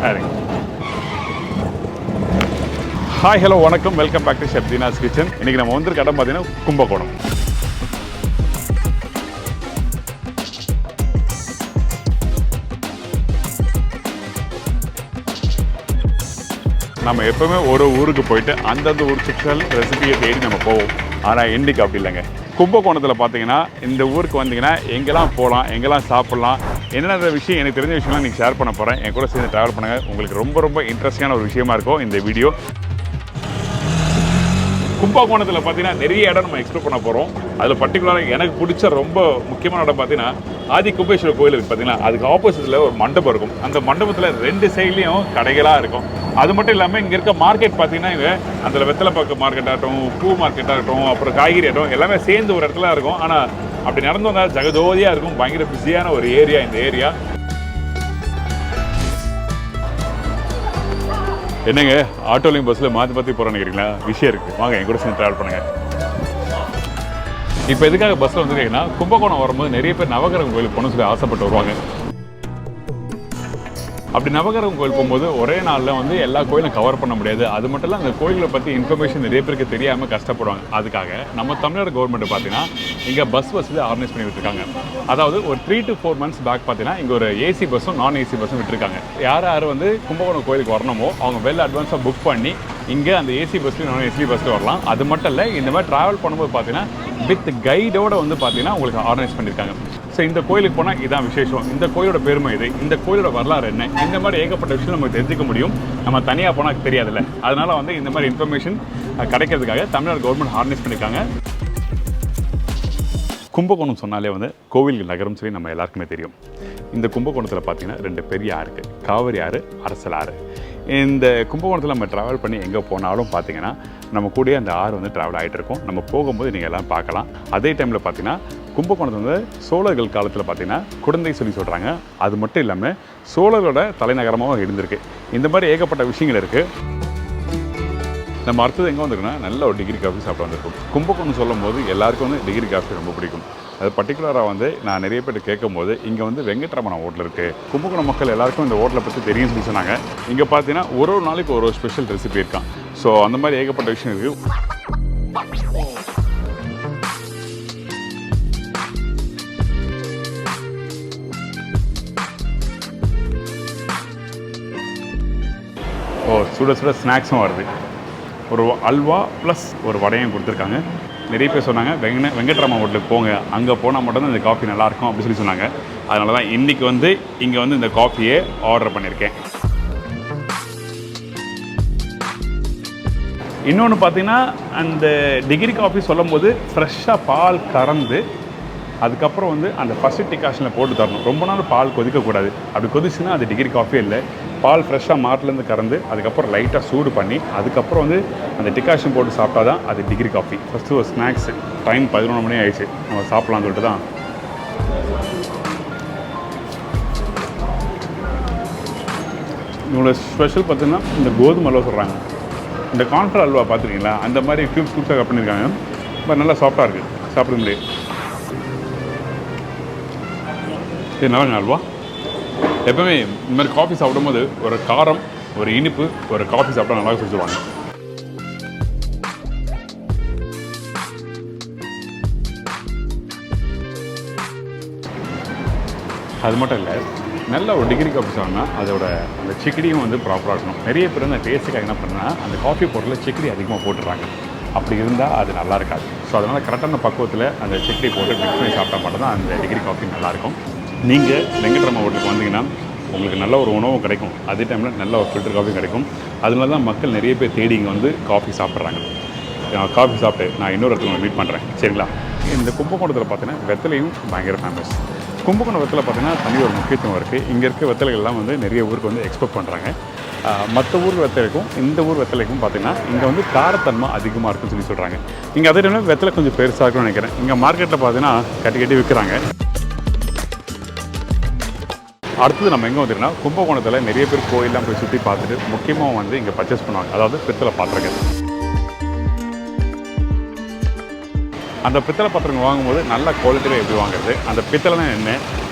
Hi hello வணக்கம், welcome back to chef Deena's kitchen. இன்றைக்கி நம்ம வந்திருக்க இடம் பார்த்தீங்கன்னா கும்பகோணம். நம்ம எப்போவுமே ஒரு ஊருக்கு போயிட்டு அந்தந்த ஊர் ஸ்பெஷல் ரெசிபியை தேடி நம்ம போவோம். ஆனால் இன்றைக்கி அப்படி இல்லைங்க. கும்பகோணத்தில் பார்த்தீங்கன்னா இந்த ஊருக்கு வந்தீங்கன்னா எங்கெல்லாம் போகலாம், எங்கெல்லாம் சாப்பிட்லாம், என்னென்ன விஷயம் எனக்கு தெரிஞ்ச விஷயம்லாம் நீங்கள் ஷேர் பண்ண போகிறேன். என் கூட சேர்ந்து ட்ராவல் பண்ணுங்கள். உங்களுக்கு ரொம்ப ரொம்ப இன்ட்ரெஸ்டிங்கான ஒரு விஷயமா இருக்கும் இந்த வீடியோ. கும்பகோணத்தில் பார்த்தீங்கன்னா நிறைய இடம் நம்ம எக்ஸ்ப்ளோர் பண்ண போகிறோம். அதில் பர்டிகுலராக எனக்கு பிடிச்ச ரொம்ப முக்கியமான இடம் பார்த்தீங்கன்னா ஆதி கும்பேஸ்வரர் கோயில் இருக்குது. பார்த்தீங்கன்னா அதுக்கு ஆப்போசிட்டில் ஒரு மண்டபம் இருக்கும். அந்த மண்டபத்தில் 2 சைட்லேயும் கடைகளாக இருக்கும். அது மட்டும் இல்லாமல் இங்கே இருக்க மார்க்கெட் பார்த்தீங்கன்னா இங்கே அந்த வெத்தலை பாக்கு மார்க்கெட் ஆகட்டும், பூ மார்க்கெட் ஆகட்டும், அப்புறம் காய்கறி ஆகட்டும், எல்லாமே சேர்ந்து ஒரு இடத்துல இருக்கும். ஆனால் அப்படி நடந்து வந்தால் ஜகஜோதியாக இருக்கும். பயங்கர பிஸியான ஒரு ஏரியா இந்த ஏரியா. என்னங்க ஆட்டோலையும் பஸ்ஸில் மாற்றி போகிறேன்னு நினைக்கிறீங்களா? விஷயம் இருக்குது, வாங்க என் கூட சேர்ந்து ட்ராவல் பண்ணுங்கள். இப்போ எதுக்காக பஸ்ஸில் வந்துருக்கீங்கன்னா, கும்பகோணம் வரும்போது நிறைய பேர் நவகிரகம் கோயிலுக்கு போகணும்னு சொல்லி ஆசைப்பட்டு வருவாங்க. அப்படி நவகிரகம் கோயில் போகும்போது ஒரே நாளில் வந்து எல்லா கோயிலும் கவர் பண்ண முடியாது. அது மட்டும் இல்லை, அந்த கோயிலை பற்றி இன்ஃபர்மேஷன் நிறைய பேருக்கு தெரியாமல் கஷ்டப்படுவாங்க. அதுக்காக நம்ம தமிழ்நாடு கவர்மெண்ட் பார்த்தீங்கன்னா இங்கே பஸ் வசதி ஆர்கனைஸ் பண்ணி விட்டுருக்காங்க. அதாவது ஒரு 3 to 4 months பேக் பார்த்தீங்கன்னா இங்கே ஒரு ஏசி பஸ்ஸும் நான் ஏசி பஸ்ஸும் விட்டுருக்காங்க. யார் வந்து கும்பகோணம் கோயிலுக்கு வரணுமோ அவங்க வெல் அட்வான்ஸாக புக் பண்ணி இங்கே அந்த ஏசி பஸ்லையும் நான் ஏசி பஸ்ஸில் வரலாம். அது மட்டும் இல்லை, இந்த மாதிரி ட்ராவல் பண்ணும்போது பார்த்தீங்கன்னா வித் கைடோடு வந்து பார்த்தீங்கன்னா உங்களுக்கு ஆர்கனைஸ் பண்ணியிருக்காங்க. ஸோ இந்த கோயிலுக்கு போனால் இதான் விசேஷம், இந்த கோயிலோட பெருமை இது, இந்த கோயிலோட வரலாறு என்ன, இந்த மாதிரி ஏகப்பட்ட விஷயம் நமக்கு தெரிஞ்சுக்க முடியும். நம்ம தனியாக போனால் தெரியாதுல்ல. அதனால் வந்து இந்த மாதிரி இன்ஃபர்மேஷன் கிடைக்கிறதுக்காக தமிழ்நாடு கவர்மெண்ட் ஆர்கனைஸ் பண்ணியிருக்காங்க. கும்பகோணம் சொன்னாலே வந்து கோவில்கள் நகரம் சொல்லி நம்ம எல்லாருக்குமே தெரியும். இந்த கும்பகோணத்தில் பார்த்தீங்கன்னா 2 பெரிய ஆறு இருக்குது, காவிரி ஆறு, அரசல் ஆறு. இந்த கும்பகோணத்தில் நம்ம ட்ராவல் பண்ணி எங்கே போனாலும் பார்த்தீங்கன்னா நம்ம கூட அந்த ஆறு வந்து ட்ராவல் ஆகிட்டு இருக்கும். நம்ம போகும்போது நீங்கள் எல்லாம் பார்க்கலாம். அதே டைமில் பார்த்தீங்கன்னா கும்பகோணத்தில் வந்து சோழர்கள் காலத்தில் பார்த்தீங்கன்னா குடந்தை சொல்லி சொல்கிறாங்க. அது மட்டும் இல்லாமல் சோழர்களோட தலைநகரமாகவும் இருந்திருக்கு. இந்த மாதிரி ஏகப்பட்ட விஷயங்கள் இருக்குது. நம்ம அடுத்தது எங்கே வந்திருக்கோன்னா நல்ல ஒரு டிகிரி காஃபி சாப்பிட வந்திருக்கோம். கும்பகோணம் சொல்லும் போது எல்லாருக்கும் வந்து டிகிரி காஃபி ரொம்ப பிடிக்கும். அது பர்டிகுலராக வந்து நான் நிறைய பேர் கேட்கும்போது இங்கே வந்து வெங்கட்ரமணா ஹோட்டல் இருக்குது. கும்பகோணம் மக்கள் எல்லாருக்கும் இந்த ஹோட்டலை பற்றி தெரியும்னு சொல்லி சொன்னாங்க. இங்கே பார்த்தீங்கன்னா ஒரு நாளைக்கு ஒரு ஸ்பெஷல் ரெசிபி இருக்கான். ஸோ அந்த மாதிரி ஏகப்பட்ட விஷயம் இருக்குது. சுட சுட ஸ்நாக்ஸும் வருது. ஒரு அல்வா ப்ளஸ் ஒரு வடையும் கொடுத்துருக்காங்க. நிறைய பேர் சொன்னாங்க வெங்கட்ராமன் ஹோட்டலுக்கு போங்க, அங்கே போனால் மட்டும்தான் இந்த காஃபி நல்லாயிருக்கும் அப்படின்னு சொல்லி சொன்னாங்க. அதனால தான் இன்றைக்கி வந்து இங்கே வந்து இந்த காஃபியை ஆர்டர் பண்ணியிருக்கேன். இன்னொன்று பார்த்தீங்கன்னா அந்த டிகிரி காஃபி சொல்லும் போது ஃப்ரெஷ்ஷாக பால் கறந்து அதுக்கப்புறம் வந்து அந்த ஃபஸ்ட்டு டிகாஷனில் போட்டு தரணும். ரொம்ப நாள் பால் கொதிக்கக்கூடாது. அப்படி கொதிச்சுன்னா அது டிகிரி காஃபியே இல்லை. பால் ஃப்ரெஷ்ஷாக மாட்டிலேருந்து கறந்து அதுக்கப்புறம் லைட்டாக சூடு பண்ணி அதுக்கப்புறம் வந்து அந்த டிகாஷன் போட்டு சாப்பிட்டா தான் அது டிகிரி காஃபி. ஃபஸ்ட்டு ஒரு ஸ்நாக்ஸு. டைம் 11 மணி ஆயிடுச்சு, நம்ம சாப்பிட்லான்னு சொல்லிட்டு தான். இவங்களோட ஸ்பெஷல் பார்த்தீங்கன்னா இந்த கோதுமை அல்வா சொல்கிறாங்க. இந்த கான்ஃப்ளவர் அல்வா பார்த்துருக்கீங்களா? அந்த மாதிரி க்யூப்ஸாக கட் பண்ணியிருக்காங்க. பட் நல்லா சாஃப்டாக இருக்குது, சாப்பிட முடியாது. இது நல்லா அல்வா. எப்பவுமே இந்த மாதிரி காஃபி சாப்பிடும்போது ஒரு காரம், ஒரு இனிப்பு, ஒரு காஃபி சாப்பிட்டா நல்லா சொல்லுவாங்க. அது மட்டும் இல்லை, நல்ல ஒரு டிகிரி காஃபி சாப்பிட்னா அதோட அந்த சிக்கடியும் வந்து ப்ராப்பராக இருக்கணும். நிறைய பேர் அந்த டேஸ்ட்டுக்காக என்ன பண்ணால் அந்த காஃபி பொருளில் சிக்கடி அதிகமாக போட்டுடுறாங்க. அப்படி இருந்தால் அது நல்லா இருக்காது. ஸோ அதனால் கரெக்டான பக்குவத்தில் அந்த சிக்கடி போட்டு மிக்ஸ் பண்ணி சாப்பிட்டா மட்டும் தான் அந்த டிகிரி காஃபி நல்லாயிருக்கும். நீங்கள் வெங்கட்ராமன் ஹோட்டலுக்கு வந்தீங்கன்னா உங்களுக்கு நல்ல ஒரு உணவும் கிடைக்கும், அதே டைமில் நல்ல ஒரு ஃபில்டர் காஃபி கிடைக்கும். அதனால தான் மக்கள் நிறைய பேர் தேடி இங்கே வந்து காஃபி சாப்பிட்றாங்க. காஃபி சாப்பிட்டு நான் இன்னொரு இடத்துல மீட் பண்ணுறேன், சரிங்களா? இந்த கும்பகோணத்தில் பார்த்தீங்கன்னா வெத்தலையும் பயங்கர ஃபேமஸ். கும்பகோணம் வெத்தலை பார்த்தீங்கன்னா தனி ஒரு முக்கியத்துவம் இருக்குது. இங்கே இருக்க வெத்தலைகள்லாம் வந்து நிறைய ஊருக்கு வந்து எக்ஸ்போர்ட் பண்ணுறாங்க. மற்ற ஊர் வெத்தலைக்கும் இந்த ஊர் வெத்தலைக்கும் பார்த்தீங்கன்னா இங்கே வந்து காரத்தன்மை அதிகமாக இருக்குன்னு சொல்லி சொல்கிறாங்க. இங்கே அதே டைமில் வெத்தலை கொஞ்சம் பெருசாக இருக்குன்னு நினைக்கிறேன். இங்கே மார்க்கெட்டில் பார்த்தீங்கன்னா கட்டி விற்கிறாங்க. அடுத்தது நம்ம எங்கே வந்துருக்கோம்னா கும்பகோணத்தில் நிறைய பேர் கோயிலெலாம் போய் சுற்றி பார்த்துட்டு முக்கியமாக வந்து இங்கே பர்ச்சேஸ் பண்ணுவாங்க. அதாவது பித்தளை பாத்திரங்கள். அந்த பித்தளை பாத்திரங்கள் வாங்கும்போது நல்ல குவாலிட்டியில் எப்படி வாங்குறது, அந்த பித்தளைனா என்ன,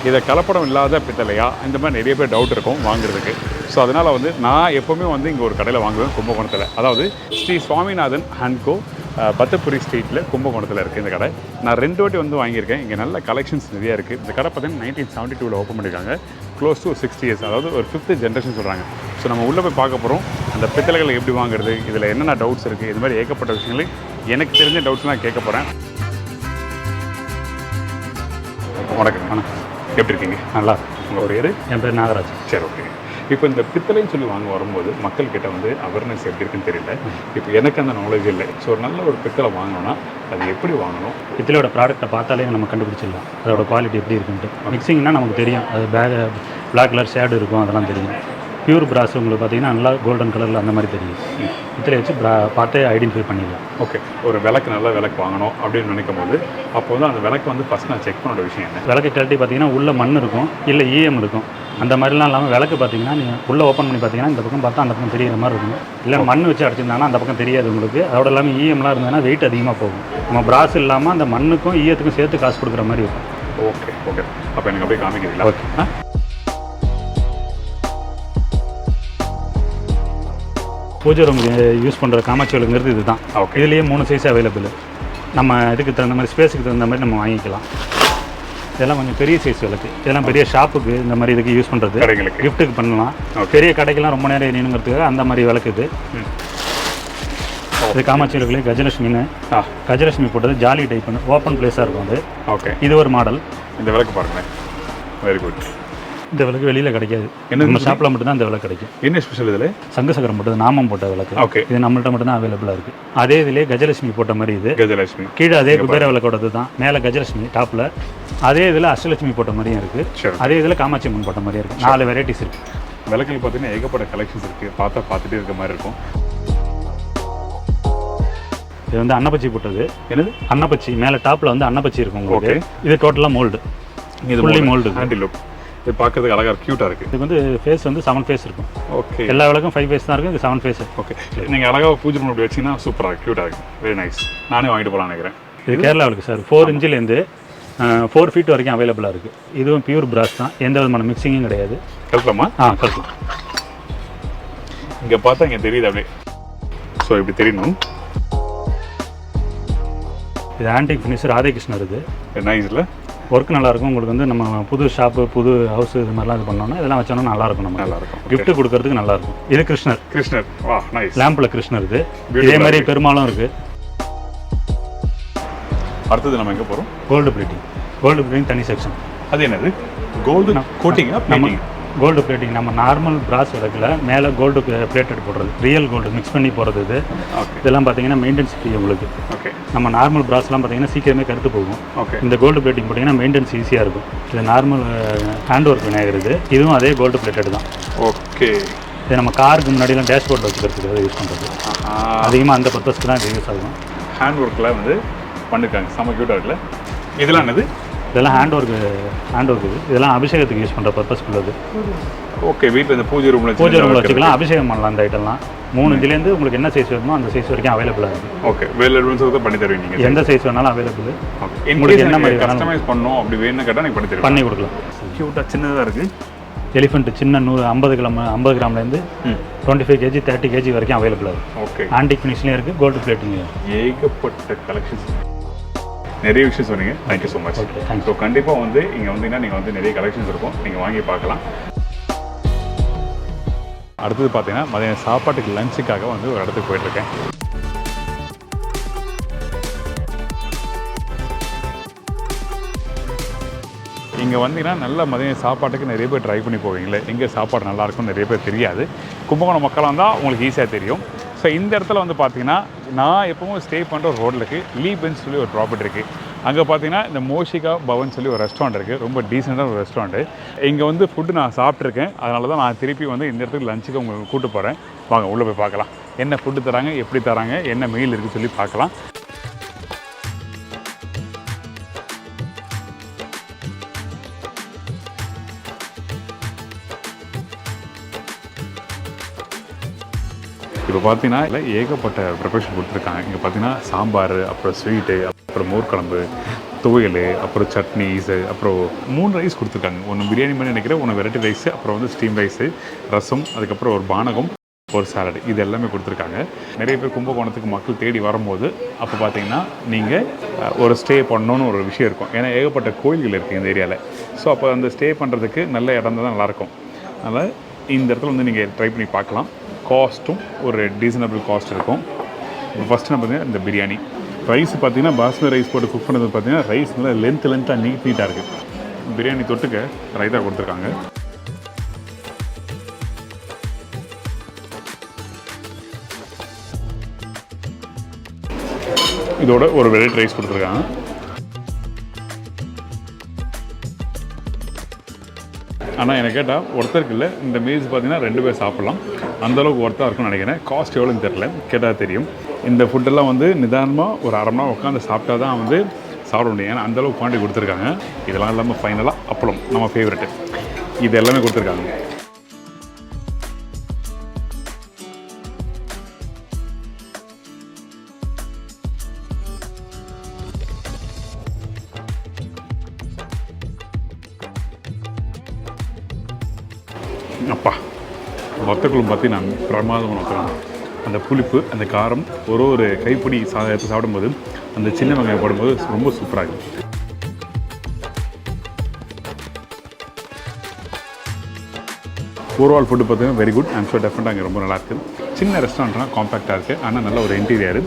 இதை கலப்படம் இல்லாத பித்தளையா, இந்த மாதிரி நிறைய பேர் டவுட் இருக்கும் வாங்குறதுக்கு. ஸோ அதனால் வந்து நான் எப்போவுமே வந்து இங்கே ஒரு கடையில் வாங்குவேன் கும்பகோணத்தில், அதாவது ஸ்ரீ சுவாமிநாதன் ஹேண்ட்கோ பத்தப்புரி ஸ்ட்ரீட்டில் கும்பகோணத்தில் இருக்குது இந்த கடை. நான் 2 வாட்டி வந்து வாங்கியிருக்கேன். இங்கே நல்ல கலெக்ஷன்ஸ் நிறையா இருக்குது. இந்த கடை பார்த்தீங்கன்னா 1972 ஓப்பன் பண்ணியிருக்காங்க. க்ளோஸ் டு 60 இயர்ஸ், அதாவது ஒரு 5th ஜென்ரேஷன் சொல்கிறாங்க. ஸோ நம்ம உள்ளே போய் பார்க்க போகிறோம், அந்த பித்தளைகளை எப்படி வாங்குறது, இதில் என்னென்ன டவுட்ஸ் இருக்குது, இது மாதிரி ஏகப்பட்ட விஷயங்களை எனக்கு தெரிஞ்ச டவுட்ஸ்லாம் கேட்க போகிறேன். வணக்கம். எப்படி இருக்கீங்க? நல்லா. உங்கள் பேர்? என் பேர் நாகராஜ். சரி, ஓகே. இப்போ இந்த பித்தளைன்னு சொல்லி வாங்க வரும்போது மக்கள்கிட்ட வந்து அவேர்னஸ் எப்படி இருக்குன்னு தெரியல. இப்போ எனக்கு அந்த நாலேஜ் இல்லை. ஸோ ஒரு நல்ல ஒரு பித்தளை வாங்கணும்னா அது எப்படி வாங்கணும்? பித்தளையோட ப்ராடக்ட்டை பார்த்தாலே நம்ம கண்டுபிடிச்சிடலாம் அதோட குவாலிட்டி எப்படி இருக்குன்ட்டு. மிக்சிங்னா நமக்கு தெரியும், அது பிளாக் கலர் ஷேடு இருக்கும், அதெல்லாம் தெரியும். பியூர் பிராஸ் உங்களுக்கு பார்த்தீங்கன்னா நல்லா கோல்டன் கலரில் அந்த மாதிரி தெரியும். பித்தளை வச்சு பார்த்தே ஐடென்டிஃபை பண்ணிடலாம். ஓகே, ஒரு விளக்கு நல்ல விளக்கு வாங்கணும் அப்படின்னு நினைக்கும் போது அப்போ வந்து அந்த விளக்கு வந்து ஃபஸ்ட் நான் செக் பண்ணோட விஷயம் என்ன? விளக்கு கழட்டி பார்த்தீங்கன்னா உள்ள மண் இருக்கும், இல்லை ஈயம் இருக்கும். அந்த மாதிரிலாம் இல்லாமல் விளக்கு பார்த்தீங்கன்னா நீங்கள் உள்ளே ஓப்பன் பண்ணி பார்த்தீங்கன்னா இந்த பக்கம் பார்த்தா அந்த பக்கம் தெரியிற மாதிரி இருக்கும். இல்லை மண் வச்சு அடிச்சிருந்தாங்கன்னா அந்த பக்கம் தெரியாது உங்களுக்கு. அதோட இல்லாமல் ஈயம்லாம் இருந்ததுன்னா வெயிட் அதிகமாக போகும். நம்ம பிராஸ் இல்லாமல் அந்த மண்ணுக்கும் ஈயத்துக்கும் சேர்த்து காசு கொடுக்குற மாதிரி இருக்கும். ஓகே ஓகே, அப்போ எனக்கு அப்படியே காமிக்கிறீங்களா? ஓகே. பூஜை ரூமுக்கு யூஸ் பண்ணுற காமாட்சி விளக்குங்கிறது இதுதான். ஓகே. இதுலேயே 3 சைஸ் அவைலபிள். நம்ம இதுக்கு தகுந்த மாதிரி ஸ்பேஸுக்கு தகுந்த மாதிரி நம்ம வாங்கிக்கலாம். இதெல்லாம் கொஞ்சம் பெரிய சைஸ் விளக்கு. இதெல்லாம் பெரிய ஷாப்புக்கு இந்த மாதிரி இதுக்கு யூஸ் பண்ணுறது, கடைகளுக்கு கிஃப்ட்டுக்கு பண்ணலாம். பெரிய கடைக்கெல்லாம் ரொம்ப நேரம் எரியணுங்கிறதுக்காக அந்த மாதிரி விளக்கு இது. இது காமாட்சி விளக்குலேயே கஜலட்சுமின்னு, கஜலட்சுமி போட்டது ஜாலி டைப் ஓப்பன் பிளேஸாக இருக்கும் அது. ஓகே, இது ஒரு மாடல். இந்த விளக்கு பாருங்களேன், வெரி குட். இந்த விளக்கு வெளியில் கிடைக்காது, என்ன நம்ம ஷாப்பில் மட்டும்தான் இந்த விளக்கு கிடைக்கும். என்ன ஸ்பெஷல் இதில்? சங்கு சக்கரம் போட்டது, நாமம் போட்ட விளக்கு. ஓகே, இது நம்மள்ட்ட மட்டும்தான் அவைலபிளாக இருக்குது. அதே இதிலே கஜலட்சுமி போட்ட மாதிரி இது. கஜலட்சுமி கீழே அதே குபேர விளக்கோடது தான், மேலே கஜலட்சுமி டாப்பில். அதே இதில் அஷ்டலட்சுமி போட்ட மாதிரியும் இருக்குது. அதே இதில் காமாட்சி அம்மன் போட்ட மாதிரியும் இருக்குது. 4 வெரைட்டிஸ் இருக்குது. விளக்கில் பார்த்தீங்கன்னா ஏகப்பட்ட கலெக்ஷன்ஸ் இருக்குது. பார்த்துட்டே இருக்க மாதிரி இருக்கும். இது வந்து அன்னப்பச்சி போட்டது. என்னது? அன்னப்பச்சி மேலே டாப்பில் வந்து அன்னப்பச்சி இருக்கும் உங்களுக்கு. இது டோட்டலாக மோல்டு, இது ஃபுல்லி மோல்டு. ஹேண்டில் லுக் இது பார்க்கறதுக்கு அழகாக க்யூட்டாக இருக்குது. இதுக்கு வந்து ஃபேஸ் வந்து 7 ஃபேஸ் இருக்கும். ஓகே, எல்லா விளக்கும் 5 ஃபேஸ் தான் இருக்கும், இது 7 ஃபேஸ். ஓகே, நீங்கள் அழகாக பூஜை பண்ணி அப்படி வச்சிங்கன்னா சூப்பராக க்யூட்டாக இருக்குது. Very nice. நானே வாங்கிட்டு போகலான்னு நினைக்கிறேன். இது கேரளா விளக்கு சார். 4 இன்ச்சிலேருந்து 4 ஃபீட் வரைக்கும் அவைலபிளாக இருக்குது. இதுவும் பியூர் பிராஸ் தான், எந்த விதமான மிக்சிங்கும் கிடையாது. கரெக்டாமா? கரெக்ட். இங்கே பார்த்தா இங்கே தெரியுது அப்படியே. ஸோ இப்படி தெரியணும். இது ஆன்டிக் ஃபினிஷ் ராதேகிருஷ்ணர். இது நைஸில் ஒர்க் நல்லாயிருக்கும். உங்களுக்கு வந்து நம்ம புது ஷாப்பு, புது ஹவுஸ் இது மாதிரிலாம் இது பண்ணோன்னா இதெல்லாம் வச்சோன்னா நல்லாயிருக்கும். நம்ம நல்லாயிருக்கும், கிஃப்ட் கொடுக்கறதுக்கு நல்லாயிருக்கும். இது கிருஷ்ணர். வா, நைஸ். லேம்பில் கிருஷ்ணர். இது இதே மாதிரி பெருமாளும் இருக்குது. அடுத்தது நம்ம எங்கே போகிறோம்? கோல்டு பிளேட்டிங் தனி செக்ஷன். அது என்னது? கோல்டு கோட்டிங்கா? நம்ம கோல்டு பிளேட்டிங் நம்ம நார்மல் பிராஸ் விளக்கில் மேலே கோல்டு பிளேட்டட் போடுறது, ரியல் கோல்டு மிக்ஸ் பண்ணி போடுறது. இது இதெல்லாம் பார்த்தீங்கன்னா மெயின்டெனன்ஸ் ஃப்ரீ உங்களுக்கு. ஓகே, நம்ம நார்மல் பிராஸ்லாம் பார்த்தீங்கன்னா சீக்கிரமே கருத்து போகும். ஓகே, இந்த கோல்டு பிளேட்டிங் போட்டிங்கன்னா மெயின்டெனன்ஸ் ஈஸியாக இருக்கும். இது நார்மல் ஹேண்ட் ஒர்க் விநாயகர். இதுவும் அதே கோல்டு பிளேட்டட் தான். ஓகே, இது நம்ம காருக்கு முன்னாடிலாம் டேஷ்போர்ட் வச்சுக்கிறதுக்கு யூஸ் பண்ணுறது. அதிகமாக அந்த பர்பஸ்க்கு தான் இது யூஸ் ஆகும். ஹேண்ட் ஒர்க்கில் வந்து பண்ணிருக்காங்க, செம்ம க்யூட்டாக இருக்குல்ல. இதெல்லாம் என்னது? இதெல்லாம் ஹேண்ட் ஒர்க் இது. இதெல்லாம் அபிஷேகத்துக்கு யூஸ் பண்ணுற பர்பஸ் உள்ளது. ஓகே, வீட்டில் இந்த பூஜை ரூமில் வச்சுக்கலாம், அபிஷேகம் பண்ணலாம். அந்த ஐட்டம்லாம் 3 இன்ச்சிலேருந்து உங்களுக்கு என்ன சைஸ் வேணுமோ அந்த சைஸ் வரைக்கும் அவைலபிளாக இருக்குது. ஓகே, வேலை பண்ணி தருவீங்க நீங்கள்? எந்த சைஸ் வேணாலும் அவைலபிள். உங்களுக்கு என்ன மாதிரி கஸ்டமைஸ் பண்ணணும் அப்படி வேணும்னு கேட்டால் நீங்கள் பண்ணி தருவீங்க? பண்ணி கொடுக்கலாம். க்யூட்டாக சின்னதாக இருக்குது. எலிஃபென்ட் சின்ன 50 கிராம்லேருந்து 25 kg 30 kg வரைக்கும் அவைலபிளாக இருக்குது. ஓகே, ஆன்டிக் ஃபினிஷ்லேயும் இருக்குது, கோல்டு பிளேட்டிங்லையும். ஏகப்பட்ட கலெக்ஷன்ஸ், நிறைய விஷயம் சொன்னீங்க. Thank you so much. ஸோ கண்டிப்பாக வந்து இங்கே வந்தீங்கன்னா நீங்கள் வந்து நிறைய கலெக்ஷன்ஸ் இருக்கும், நீங்கள் வாங்கி பார்க்கலாம். அடுத்தது பார்த்தீங்கன்னா மதியம் சாப்பாட்டுக்கு லஞ்சுக்காக வந்து ஒரு இடத்துக்கு போயிட்டுருக்கேன். இங்கே வந்தீங்கன்னா நல்ல மதியம் சாப்பாட்டுக்கு நிறைய பேர் ட்ரை பண்ணி போவீங்களே, எங்கே சாப்பாடு நல்லாயிருக்கும்னு நிறைய பேர் தெரியாது. கும்பகோணம் மக்களாக இருந்தால் உங்களுக்கு ஈஸியாக தெரியும். ஸோ இந்த இடத்துல வந்து பார்த்தீங்கன்னா நான் எப்பவும் ஸ்டே பண்ணுற ஒரு ஹோட்டலுக்கு லீபென்னு சொல்லி ஒரு ப்ராப்பர்ட்டி இருக்குது. அங்கே பார்த்தீங்கன்னா இந்த மோஷிகா பவன் சொல்லி ஒரு ரெஸ்டாரண்ட் இருக்குது, ரொம்ப டீசெண்டான ஒரு ரெஸ்டாரண்ட்டு. இங்கே வந்து ஃபுட்டு நான் சாப்பிட்ருக்கேன், அதனால தான் நான் திருப்பி வந்து இந்த இடத்துக்கு லஞ்சுக்கு உங்களுக்கு கூப்பிட்டு போகிறேன். வாங்க உள்ளே போய் பார்க்கலாம், என்ன ஃபுட்டு தராங்க, எப்படி தராங்க, என்ன மெயில் இருக்குது சொல்லி பார்க்கலாம். இப்போ பார்த்தீங்கன்னா ஏகப்பட்ட ப்ரிப்பரேஷன் கொடுத்துருக்காங்க. இங்கே பார்த்தீங்கன்னா சாம்பார், அப்புறம் ஸ்வீட்டு, அப்புறம் மோர் குழம்பு, துவையல், அப்புறம் சட்னிஸு, அப்புறம் 3 ரைஸ் கொடுத்துருக்காங்க. ஒன்று பிரியாணி மாதிரி நினைக்கிறேன், ஒன்று வெரைட்டி ரைஸு, அப்புறம் வந்து ஸ்டீம் ரைஸு, ரசம், அதுக்கப்புறம் ஒரு பானகம், ஒரு சாலடு, இது எல்லாமே கொடுத்துருக்காங்க. நிறைய பேர் கும்பகோணத்துக்கு மக்கள் தேடி வரும்போது அப்போ பார்த்தீங்கன்னா நீங்கள் ஒரு ஸ்டே பண்ணணுன்னு ஒரு விஷயம் இருக்கும். ஏன்னா ஏகப்பட்ட கோயில்கள் இருக்குது இந்த ஏரியாவில். ஸோ அப்போ அந்த ஸ்டே பண்ணுறதுக்கு நல்ல இடம் தான் நல்லாயிருக்கும். அதனால் இந்த இடத்துல வந்து நீங்கள் ட்ரை பண்ணி பார்க்கலாம். காஸ்ட்டும் ஒரு ரீசனபிள் காஸ்ட் இருக்கும். ஃபஸ்ட்டு நம்ம பார்த்தீங்கன்னா இந்த பிரியாணி ரைஸ் பார்த்தீங்கன்னா பாஸ்மதி ரைஸ் போட்டு குக் பண்ணது பார்த்தீங்கன்னா ரைஸ் நல்லா லென்த்தாக நீட்டாக இருக்குது. பிரியாணி தொட்டுக்க ரைத்தா கொடுத்துருக்காங்க. இதோட ஒரு வெரைட்டி ரைஸ் கொடுத்துருக்காங்க. ஆனால் எனக்கு கேட்டால் ஒருத்தருக்கு இல்லை, இந்த மீல்ஸ் பார்த்தீங்கன்னா 2 பேர் சாப்பிட்லாம். அந்தளவுக்கு ஒருத்தா இருக்கும்னு நினைக்கிறேன். காஸ்ட் எவ்வளோன்னு தெரில, கேட்டால் தெரியும். இந்த ஃபுட்டெல்லாம் வந்து நிதானமாக ஒரு 1/2 மணி நேரம் உட்காந்து சாப்பிட்டா தான் வந்து சாப்பிட முடியும். ஏன்னா அந்தளவுக்கு குவான்டிட்டி கொடுத்துருக்காங்க. இதெல்லாம் இல்லாமல் ஃபைனலாக அப்பளம், நம்ம ஃபேவரெட்டு, இது எல்லாமே கொடுத்துருக்காங்க. அப்பா, வத்தக்குழம்பு பார்த்தீங்கன்னா பிரமாதம் வைக்கலாம். அந்த புளிப்பு, அந்த காரம், ஒரு கைப்பிடி சாப்பிடும்போது அந்த சின்ன வெங்காயம் போடும்போது ரொம்ப சூப்பராக இருக்கும். ஓவரால் ஃபுட்டு பார்த்தீங்கன்னா வெரி குட். ஐம் ஷூர் டெஃபினட்டாக அங்கே ரொம்ப நல்லாயிருக்கு. சின்ன ரெஸ்டாரண்ட்னா காம்பேக்டாக இருக்குது, ஆனால் நல்ல ஒரு இன்டீரியர்.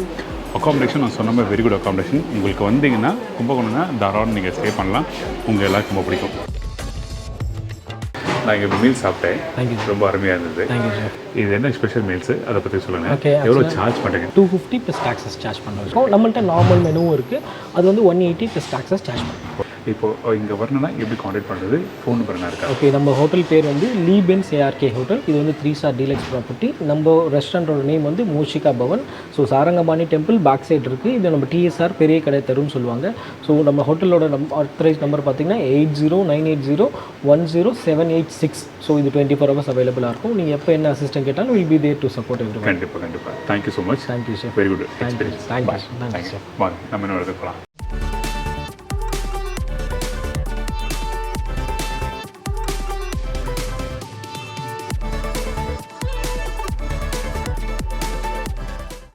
அக்காமடேஷன் நான் சொன்ன மாதிரி வெரி குட் அக்காமடேஷன். உங்களுக்கு வந்தீங்கன்னா கும்பகோணம்னா தாராளம் நீங்கள் ஸ்டே பண்ணலாம். உங்கள் எல்லாருக்கும் ரொம்ப பிடிக்கும். நான் இங்கே மீல்ஸ் சாப்பிட்டேன். தேங்க்யூ, ரொம்ப அருமையாக இருந்தது. Thank you sir. இது என்ன ஸ்பெஷல் மீல்ஸு அதை பற்றி சொல்லுங்கள். ஓகே, எவ்வளோ சார்ஜ் பண்ணுறீங்க? 250 ப்ளஸ் டாக்ஸஸ் சார்ஜ் பண்ணுறோம். நம்மள்ட்ட நார்மல் மெனுவும் இருக்குது, அது வந்து 180 ப்ளஸ் டாக்ஸஸ் சார்ஜ் பண்ணுறோம். இப்போது இங்கே வரணும்னா எப்படி காண்டாக்ட் பண்ணுறது? ஃபோன் நம்பர் என்ன இருக்கா? ஓகே, நம்ம ஹோட்டல் பேர் வந்து லீபென்ஸ் ஏஆர்கே ஹோட்டல். இது வந்து 3 ஸ்டார் டீலக்ஸ் ப்ராப்பர்ட்டி. நம்ம ரெஸ்டாரண்ட்டோட நேம் வந்து Mooshika Bhavan. So Sarangapani temple back side இருக்குது. இது நம்ம டிஎஸ்ஆர் பெரிய கடை தெருன்னு சொல்லுவாங்க. ஸோ நம்ம ஹோட்டலோட ஆத்தரைஸ் நம்பர் பார்த்தீங்கன்னா 8098010786. ஸோ இது 24 hours அவைலபிளாக இருக்கும். நீங்கள் எப்போ என்ன அசிஸ்டன்ட் கேட்டாலும் will be there to support every one. கண்டிப்பாக. Thank you so much. Thank you sir. Very good experience. Thank you sir. வாங்க நம்ம இன்னும் எடுத்துக்கலாம்.